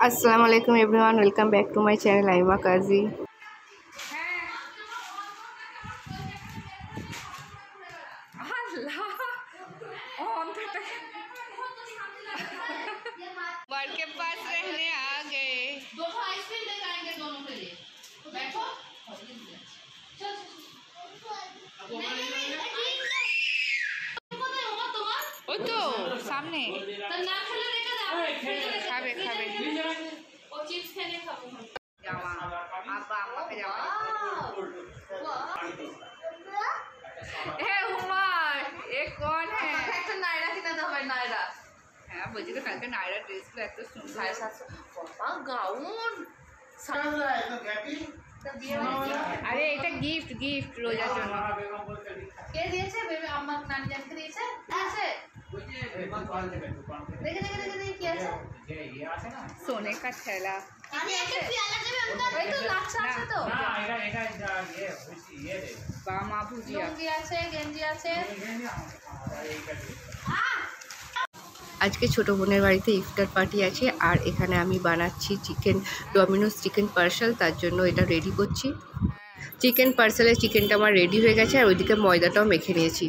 আসসালামু আলাইকুম everyone, welcome back to my channel Aima Kazi. वर के पास रहने आ गए। दोनों आइसक्रीम लेकर आएंगे दोनों के लिए। बैठो। ওই তো সামনে খাবে খাবে ও চিপস খেয়ে খাবো জামা আব্বা আম্মাকে জামা হুমার এ কোন হ্যাঁ একটা নায়রা কিনা দাও ভাই নায়রা হ্যাঁ বলছি তো কালকে নায়রা ড্রেসগুলো এত সুন্দর 750 বাবা গাউন আরে এটা গিফট গিফট রোজার জন্য কে দিয়েছে বেবি আম্মা নানি জানকে দিয়েছে আছে দেখে দেখে দেখে দেখে কি আছে ये আছে না सोने का थैला আমি একটা পিয়ালা দেবে ওই তো লাচ্ছা আছে তো না এটা ये दे বামা ভুজিয়া গেঞ্জি আছে গেঞ্জি আছে আজকে ছোট বোনের বাড়িতে ইফতার পার্টি আছে আর এখানে আমি বানাচ্ছি চিকেন ডমিনোস চিকেন পার্সেল, তার জন্য এটা রেডি করছি। চিকেন পার্সেলের চিকেনটা আমার রেডি হয়ে গেছে আর ওইদিকে ময়দাটাও মেখে নিয়েছি।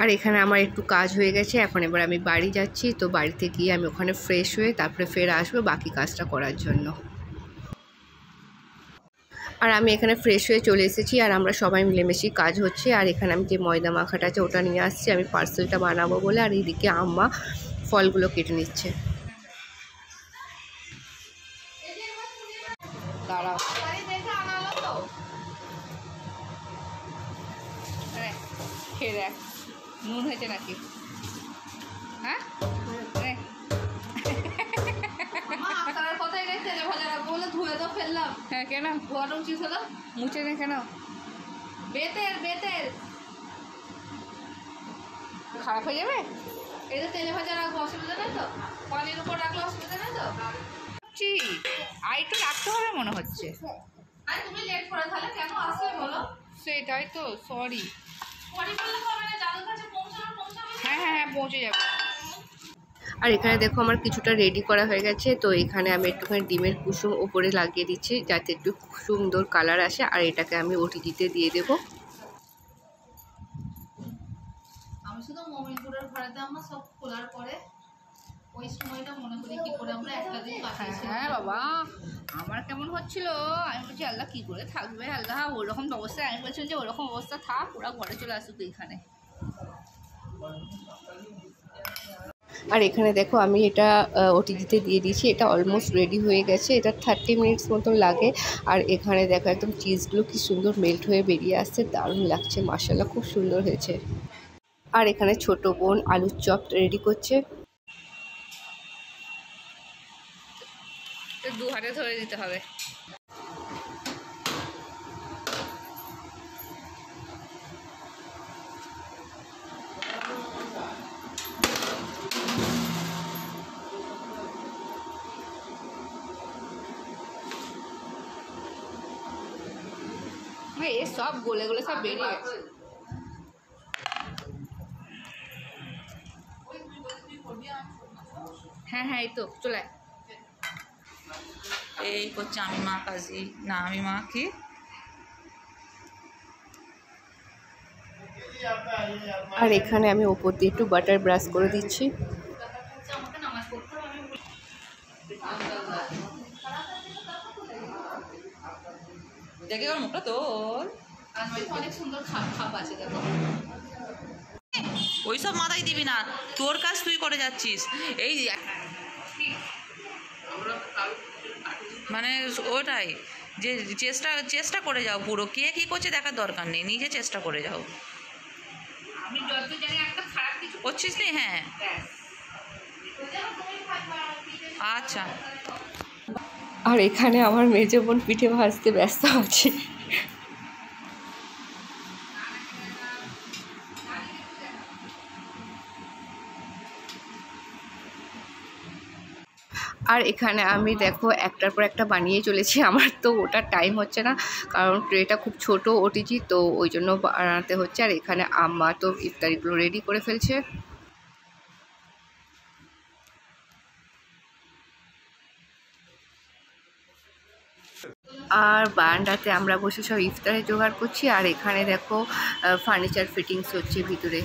আর এখানে আমার একটু কাজ হয়ে গেছে, এখন এবার আমি বাড়ি যাচ্ছি। তো বাড়িতে গিয়ে আমি ওখানে ফ্রেশ হয়ে তারপরে ফের আসবো বাকি কাজটা করার জন্য। আর আমি এখানে ফ্রেশ হয়ে চলে এসেছি আর আমরা সবাই মিলেমিশে কাজ হচ্ছে। আর এখানে আমি যে ময়দা মাখাটা আছে ওটা নিয়ে আসছি আমি পার্সেলটা বানাবো বলে। আর এইদিকে আম্মা ফলগুলো কেটে নিচ্ছে। দাঁড়াও খেয়ে দেখ নুন হয়েছে নাকি। হ্যাঁ হ্যাঁ কেন মুছে নে কেন বেতের বেতের খারাপ হয়ে যাবে। এটা তেলে ভাজা রাখবো অসুবিধা নেই তো, পানির উপর রাখলে অসুবিধা নেই তো। আর একটু রাখতে হবে মনে হচ্ছে। আরে তুমি লেট করে তাহলে কেন আসবে বলো। সেটাই তো সরি হ্যাঁ হ্যাঁ হ্যাঁ পৌঁছে যাবে। আর এখানে দেখো আমার কিছুটা রেডি করা হয়ে গেছে। তো এখানে আমি একটুখানি ডিমের কুসুম ওপরে লাগিয়ে দিচ্ছি যাতে একটু সুন্দর কালার আসে। আর এটাকে আমি ওটিজিতে দিয়ে দেবো। আমি শুধু মমিনপুরের ঘরেতে আমরা সব খোলার পরে ওই সময়টা মনে করি কি করে আমরা একটা দিন কাটিয়েছি। হ্যাঁ বাবা আমার কেমন হচ্ছিল, আমি বলছি আল্লাহ কী করে থাকবে আল্লাহ ওরকম অবস্থায়। আমি বলছিলাম যে ওরকম অবস্থা থাক, ওরা ঘরে চলে আসুক এইখানে। আর এখানে দেখো আমি এটা ওটিজিতে দিয়ে দিয়েছি, এটা অলমোস্ট রেডি হয়ে গেছে। এটা 30 মিনিটস মতন লাগে। আর এখানে দেখো একদম চিজগুলো কি সুন্দর মেল্ট হয়ে বেরিয়ে আসছে, দারুণ লাগছে মাশাআল্লাহ খুব সুন্দর হয়েছে। আর এখানে ছোট বোন আলুর চপ রেডি করছে। দু হাতে ধরে দিতে হবে। এ সব গলে গলে সব বেরিয়ে গেছে। হ্যাঁ হ্যাঁ এই তো চলে এই করছে আমি মা কাজী না আমি মা কি আর এখানে আমি ওপর দিয়ে একটু বাটার ব্রাশ করে দিচ্ছি। দেখে ওর মুখটা তোর অনেক সুন্দর খাপ আছে দেখো। ওইসব মাথায় দিবি না, তোর কাজ তুই করে যাচ্ছিস। এই মানে ওটাই যে চেষ্টা চেষ্টা করে যাও, পুরো কে কী করছে দেখার দরকার নেই, নিজে চেষ্টা করে যাও। আমি যত জানি একটা খারাপ কিছু করছিস নি। হ্যাঁ আচ্ছা। আর এখানে আমার মেজো বোন পিঠে ভাজতে ব্যস্ত আছে। আর এখানে আমি দেখো একটার পর একটা বানিয়ে চলেছি, আমার তো ওটার টাইম হচ্ছে না, কারণ ট্রেটা খুব ছোট ওটিজি, তো ওই জন্য বানাতে হচ্ছে। আর এখানে আম্মা তো ইফতারিগুলো রেডি করে ফেলছে। আর বারান্দাতে আমরা বসে সব ইফতারে জোগাড় করছি। আর এখানে দেখো ফার্নিচার ফিটিংস হচ্ছে ভিতরে।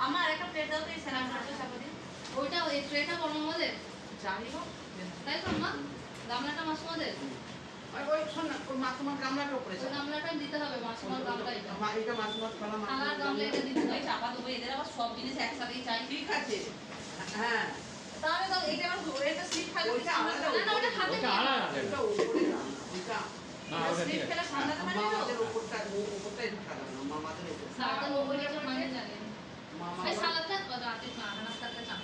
আমার একটা প্লেট দাও তো এই স্যালাড ওইটা ওই ট্রেটা বড় মধ্যে জানি হোক তাই তো মা গামলাটা মাছ মধ্যে আর ওই শোন না ওই মাছ মাছ গামলাটা উপরে ওই গামলাটা দিতে হবে মাছ মাছ গামলাটা এটা মাছ মাছ খাওয়া মাছ আর গামলা এটা দিতে হবে চাপা দেবো এদের আবার সব জিনিস একসাথেই চাই ঠিক আছে হ্যাঁ তাহলে তো এটা আমার এটা স্লিপ খাই ওইটা আলাদা না ওটা হাতে ওটা আলাদা এটা উপরে না ওইটা না ওটা স্লিপ খেলা সামলাতে পারে না ওদের উপরটা উপরটাই খারাপ না মামাদের উপর সারাটা উপরে যে মানে জানে মামা এই সালাদটা রাতে নাস্তাটা চাপ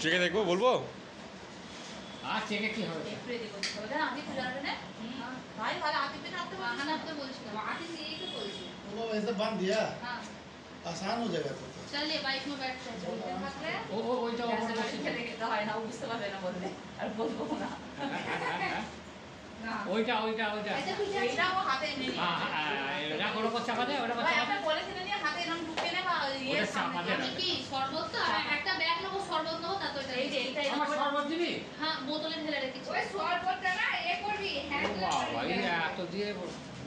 চেকে দেখবো বলবো আর চেকে কি হবে একটু এদিকে করতে হবে না আগে খুলে রাখবে না ভাই ভালো আতিফকে থাকতে বলছিস না আপনি বলছিলাম আতিফ यही तो बोलছি वो ऐसे बांध दिया हां आसान हो जाएगा तो चलिए बाइक में बैठ के चलते থাকলে ওইটা ওপরে বসে দেখে তো হয় না বুঝতে পারবে না বললে আর বলবো না ওইটা ওইটা ওইটা এটা ও হাতে এনে নিয়ে এটা কোনো কথা চাপা দে ওটা ভাই আপনি বলেছিলেন যে হাতে এরকম ঢুকিয়ে নেবা ইয়ে চাপা দে আমি কি শরবত তো একটা ব্যাগ নেবো শরবত নেবো তা তো এই যে এইটা আমার শরবত দিবি হ্যাঁ বোতলে ঢেলে রেখেছি ওই শরবতটা না এ করবি হ্যান্ড বাবা এই এত দিয়ে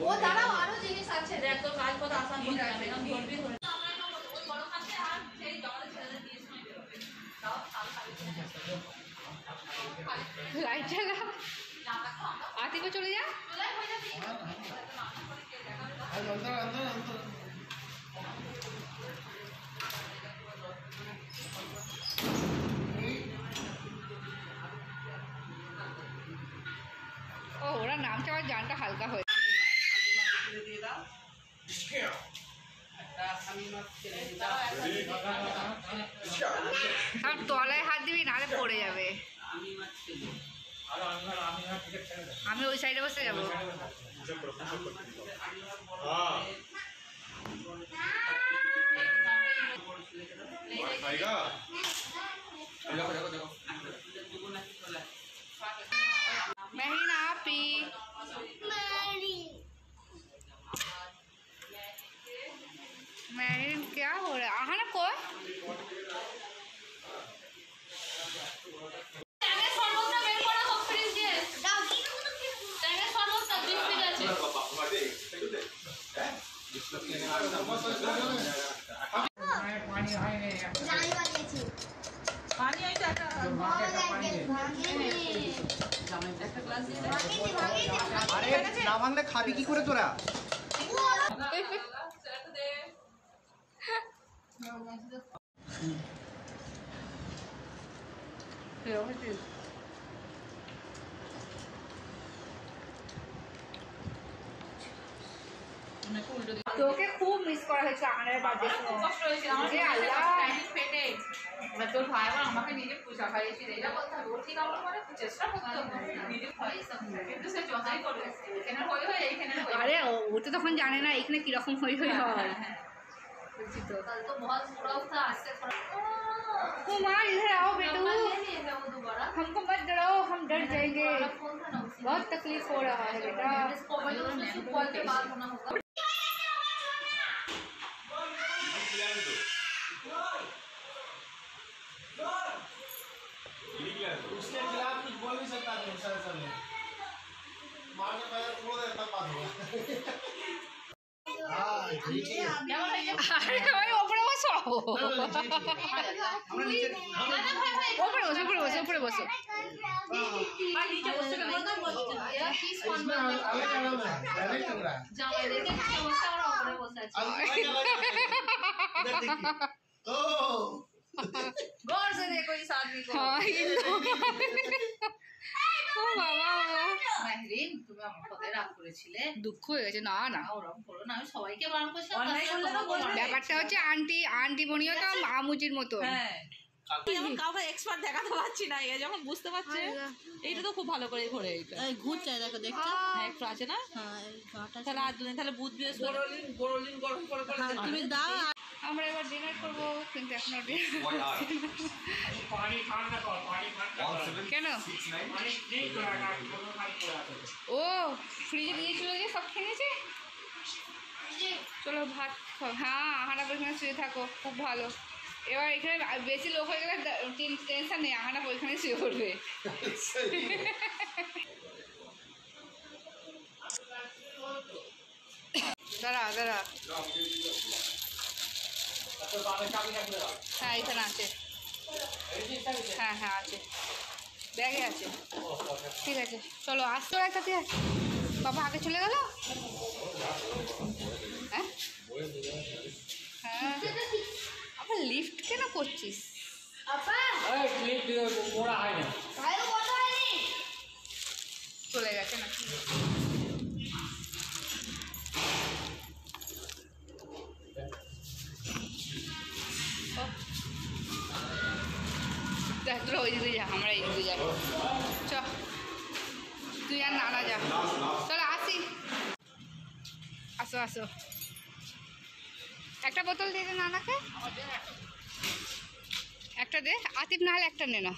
ও দাঁড়াও আরো জিনিস আছে দেখ তো কাজ কত আসান হয়ে যাবে এরকম ধরবি ধরে ওই বড় কাছে আর সেই জলে ছেড়ে দিয়ে সময় বেরোবে দাও তাল খালি লাইট জ্বালা, আতিফও চলে যা। अंदर अंदर अंदर ও ওরা নামছে, আমার গানটা হালকা হয়ে আর তলায় হাত দিবি নাহলে পড়ে যাবে। আমি ওই সাইডে বসে যাবো। महरीन आप ही महरीन क्या हो रहा है? आहा ना कोई পানি হয় না পানি আইটা अरे ना मानले खाबी की करे तोरा তোকে খুব মিস করা হয়েছে আনার বার্থডে কষ্ট হয়েছে আমার পেটে তোর ভাই আবার আমাকে নিজে পূজা খাইয়েছিল এটা বলতে হবে ঠিক আমার মানে চেষ্টা করতে হবে নিজে খাইয়েছে কিন্তু সে যথাই করবে এখানে হই হয় এইখানে হই আরে ও তো তখন জানে না এখানে কিরকম হই হই হয়। तो तो बहुत बुरा था आज से थोड़ा कुमार इधर आओ बेटू, वो दोबारा हमको मत डराओ, हम डर जाएंगे, बहुत तकलीफ हो रहा है बेटा। इसको कॉल पे बात होना होगा उसके खिलाफ कुछ बोल नहीं सकता तुम सर सर मार के पैर तोड़ देता पास होगा हां ठीक है अरे भाई ऊपर बसो, আমরা নিচে ऊपर बसो, ऊपर बसो, ऊपर बसो। भाई नीचे बस के बोल दो यार किस कौन इसमें अलग अलग है डायरेक्ट लग रहा है जाओ देखे नीचे बस और ऊपर बस इधर देखिए ओ गौर से देखो इस आदमी को हाँ ये ও বাবা মেহরিন তুমি আমার কথায় রাগ করেছিলে। দুঃখ হয়ে গেছে। না না ওরকম করো না, আমি সবাইকে বারণ করছি। ব্যাপারটা হচ্ছে আন্টি বনিও তো আমুজির মতো। হ্যাঁ যেমন কাউকে এক্সপার্ট দেখাতে পারছি না, এ যখন বুঝতে পারছে এইটা তো খুব ভালো করে ঘোরে। এইটা ঘুর চাই দেখো দেখছো, হ্যাঁ একটু আছে না, তাহলে আর দুদিন তাহলে বুধ বৃহস্পতি গরম করে তুমি দাও। আমরা এবার ডিনার করবো, কিন্তু এখনো পানি ঠান্ডা কর, পানি ঠান্ডা কর। কেন? পানি ঠিক করে রাখ, কোনো কাজ করে রাখো। ও ফ্রিজে দিয়েছিল যে সব খেয়ে নিয়েছে। চলো ভাত খাও। হ্যাঁ আহানা ওইখানে শুয়ে থাকো, খুব ভালো। এবার এখানে বেশি লোক হয়ে গেলে টেনশন নেই, আহানা ওইখানে শুয়ে পড়বে। দাঁড়া দাঁড়া, হ্যাঁ এখানে আছে, হ্যাঁ হ্যাঁ আছে, ব্যাগে আছে। ঠিক আছে চলো, আসতো একসাথে। বাবা আগে চলে গেল। হ্যাঁ হ্যাঁ, আবার লিফট কেন করছিস? মোড়া হয় না। চলে গেছে নাকি? দেখ তোরা ওই দিকে যা, আমরা এই দিকে যাবো। চ তুই আর নানা যা, চলো আসি। আসো আসো, একটা বোতল দিয়ে দে নানাকে, একটা দে। আতিফ না হলে একটা নে না,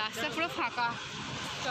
রাস্তা পুরো ফাঁকা। চ